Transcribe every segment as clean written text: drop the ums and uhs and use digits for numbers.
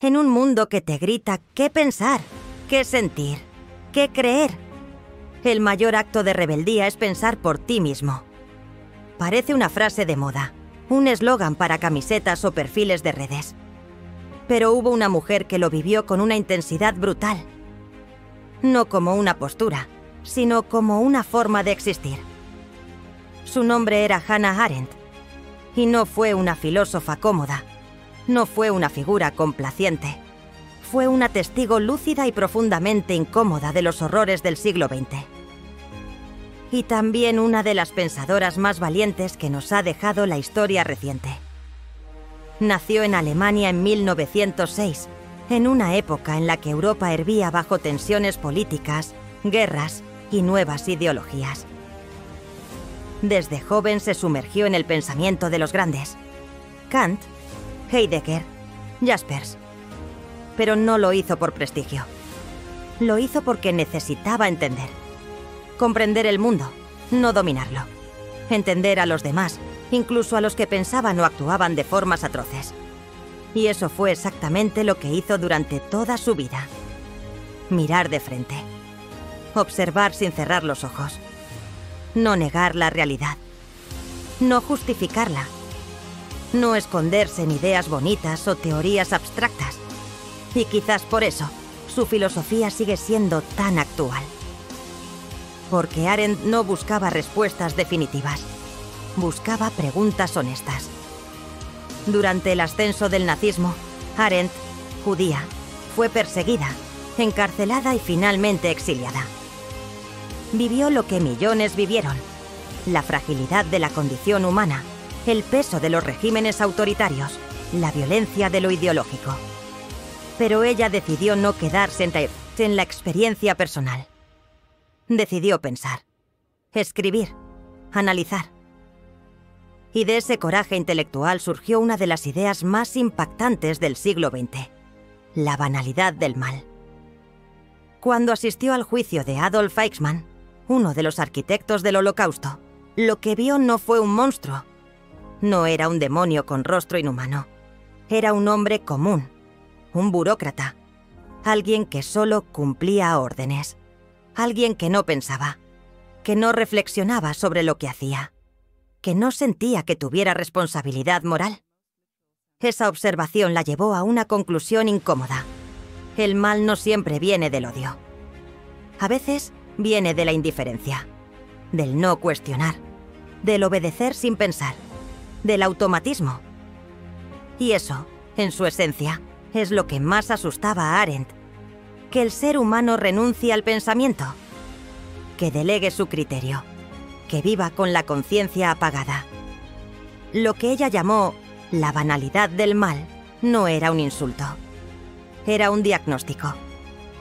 En un mundo que te grita qué pensar, qué sentir, qué creer. El mayor acto de rebeldía es pensar por ti mismo. Parece una frase de moda, un eslogan para camisetas o perfiles de redes. Pero hubo una mujer que lo vivió con una intensidad brutal. No como una postura, sino como una forma de existir. Su nombre era Hannah Arendt, y no fue una filósofa cómoda, no fue una figura complaciente. Fue una testigo lúcida y profundamente incómoda de los horrores del siglo XX. Y también una de las pensadoras más valientes que nos ha dejado la historia reciente. Nació en Alemania en 1906, en una época en la que Europa hervía bajo tensiones políticas, guerras y nuevas ideologías. Desde joven se sumergió en el pensamiento de los grandes: Kant, Heidegger, Jaspers. Pero no lo hizo por prestigio. Lo hizo porque necesitaba entender. Comprender el mundo, no dominarlo. Entender a los demás, incluso a los que pensaban o actuaban de formas atroces. Y eso fue exactamente lo que hizo durante toda su vida. Mirar de frente. Observar sin cerrar los ojos. No negar la realidad. No justificarla. No esconderse en ideas bonitas o teorías abstractas. Y quizás por eso, su filosofía sigue siendo tan actual. Porque Arendt no buscaba respuestas definitivas. Buscaba preguntas honestas. Durante el ascenso del nazismo, Arendt, judía, fue perseguida, encarcelada y finalmente exiliada. Vivió lo que millones vivieron: la fragilidad de la condición humana, el peso de los regímenes autoritarios, la violencia de lo ideológico. Pero ella decidió no quedarse en la experiencia personal. Decidió pensar, escribir, analizar. Y de ese coraje intelectual surgió una de las ideas más impactantes del siglo XX: la banalidad del mal. Cuando asistió al juicio de Adolf Eichmann, uno de los arquitectos del Holocausto, lo que vio no fue un monstruo. No era un demonio con rostro inhumano. Era un hombre común, un burócrata, alguien que solo cumplía órdenes, alguien que no pensaba, que no reflexionaba sobre lo que hacía, que no sentía que tuviera responsabilidad moral. Esa observación la llevó a una conclusión incómoda. El mal no siempre viene del odio. A veces viene de la indiferencia, del no cuestionar, del obedecer sin pensar, del automatismo. Y eso, en su esencia, es lo que más asustaba a Arendt: que el ser humano renuncie al pensamiento, que delegue su criterio, que viva con la conciencia apagada. Lo que ella llamó la banalidad del mal no era un insulto. Era un diagnóstico,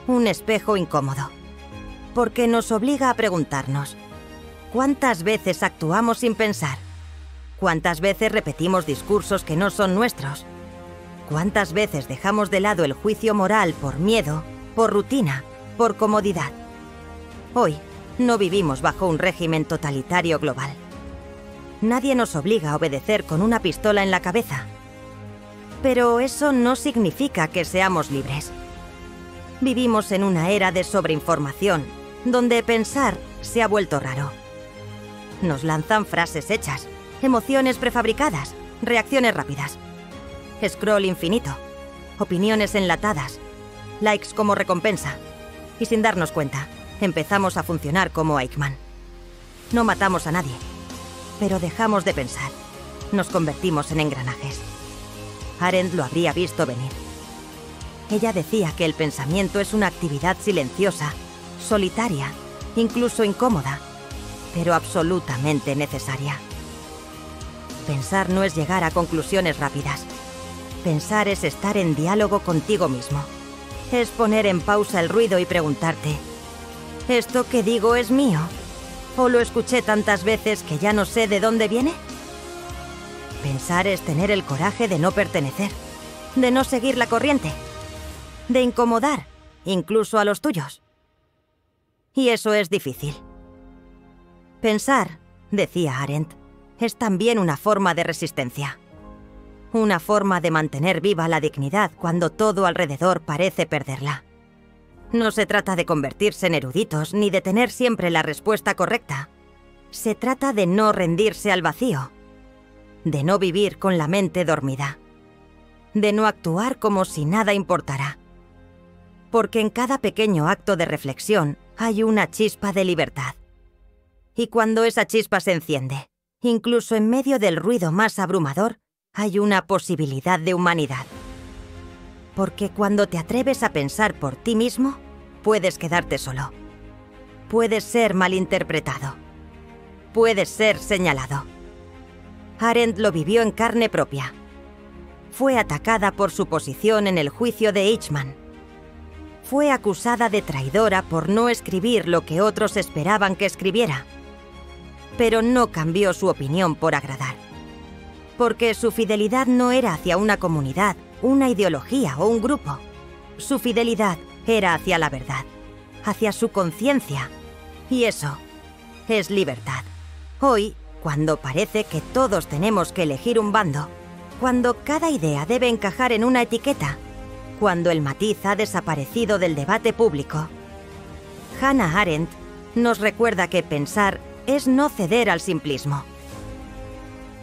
un espejo incómodo, porque nos obliga a preguntarnos: ¿cuántas veces actuamos sin pensar? ¿Cuántas veces repetimos discursos que no son nuestros? ¿Cuántas veces dejamos de lado el juicio moral por miedo, por rutina, por comodidad? Hoy no vivimos bajo un régimen totalitario global. Nadie nos obliga a obedecer con una pistola en la cabeza. Pero eso no significa que seamos libres. Vivimos en una era de sobreinformación, donde pensar se ha vuelto raro. Nos lanzan frases hechas, emociones prefabricadas, reacciones rápidas, scroll infinito, opiniones enlatadas, likes como recompensa. Y sin darnos cuenta, empezamos a funcionar como Eichmann. No matamos a nadie, pero dejamos de pensar. Nos convertimos en engranajes. Arendt lo habría visto venir. Ella decía que el pensamiento es una actividad silenciosa, solitaria, incluso incómoda, pero absolutamente necesaria. Pensar no es llegar a conclusiones rápidas. Pensar es estar en diálogo contigo mismo. Es poner en pausa el ruido y preguntarte: ¿esto que digo es mío? ¿O lo escuché tantas veces que ya no sé de dónde viene? Pensar es tener el coraje de no pertenecer, de no seguir la corriente, de incomodar, incluso a los tuyos. Y eso es difícil. Pensar, decía Arendt, es también una forma de resistencia. una forma de mantener viva la dignidad cuando todo alrededor parece perderla. No se trata de convertirse en eruditos ni de tener siempre la respuesta correcta. Se trata de no rendirse al vacío, de no vivir con la mente dormida, de no actuar como si nada importara. Porque en cada pequeño acto de reflexión hay una chispa de libertad. Y cuando esa chispa se enciende, incluso en medio del ruido más abrumador, hay una posibilidad de humanidad. Porque cuando te atreves a pensar por ti mismo, puedes quedarte solo. Puedes ser malinterpretado. Puedes ser señalado. Arendt lo vivió en carne propia. Fue atacada por su posición en el juicio de Eichmann. Fue acusada de traidora por no escribir lo que otros esperaban que escribiera. Pero no cambió su opinión por agradar. Porque su fidelidad no era hacia una comunidad, una ideología o un grupo. Su fidelidad era hacia la verdad, hacia su conciencia. Y eso es libertad. Hoy, cuando parece que todos tenemos que elegir un bando, cuando cada idea debe encajar en una etiqueta, cuando el matiz ha desaparecido del debate público, Hannah Arendt nos recuerda que pensar es no ceder al simplismo.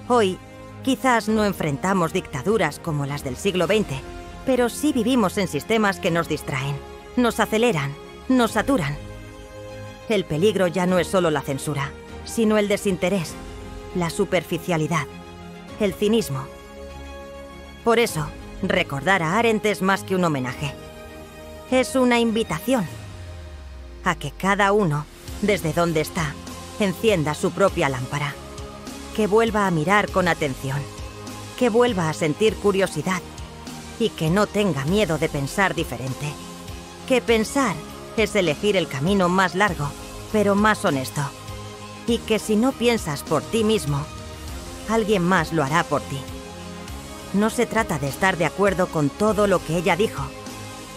Hoy, quizás no enfrentamos dictaduras como las del siglo XX, pero sí vivimos en sistemas que nos distraen, nos aceleran, nos saturan. El peligro ya no es solo la censura, sino el desinterés, la superficialidad, el cinismo. Por eso, recordar a Arendt es más que un homenaje. Es una invitación a que cada uno, desde donde está, encienda su propia lámpara, que vuelva a mirar con atención, que vuelva a sentir curiosidad y que no tenga miedo de pensar diferente. Que pensar es elegir el camino más largo, pero más honesto. Y que si no piensas por ti mismo, alguien más lo hará por ti. No se trata de estar de acuerdo con todo lo que ella dijo.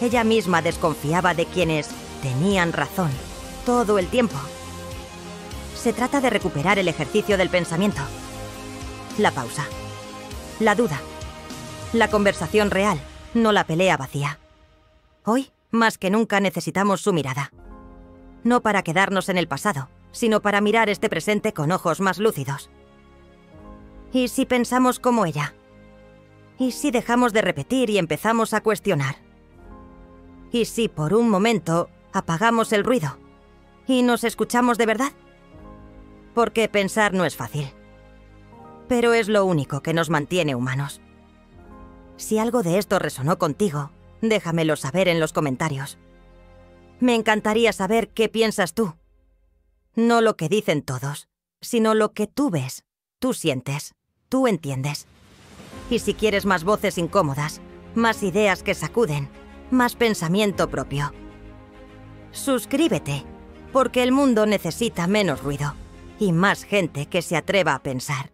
Ella misma desconfiaba de quienes tenían razón todo el tiempo. Se trata de recuperar el ejercicio del pensamiento, la pausa, la duda, la conversación real, no la pelea vacía. Hoy, más que nunca, necesitamos su mirada. No para quedarnos en el pasado, sino para mirar este presente con ojos más lúcidos. ¿Y si pensamos como ella? ¿Y si dejamos de repetir y empezamos a cuestionar? ¿Y si por un momento apagamos el ruido y nos escuchamos de verdad? Porque pensar no es fácil, pero es lo único que nos mantiene humanos. Si algo de esto resonó contigo, déjamelo saber en los comentarios. Me encantaría saber qué piensas tú. No lo que dicen todos, sino lo que tú ves, tú sientes, tú entiendes. Y si quieres más voces incómodas, más ideas que sacuden, más pensamiento propio, suscríbete, porque el mundo necesita menos ruido y más gente que se atreva a pensar.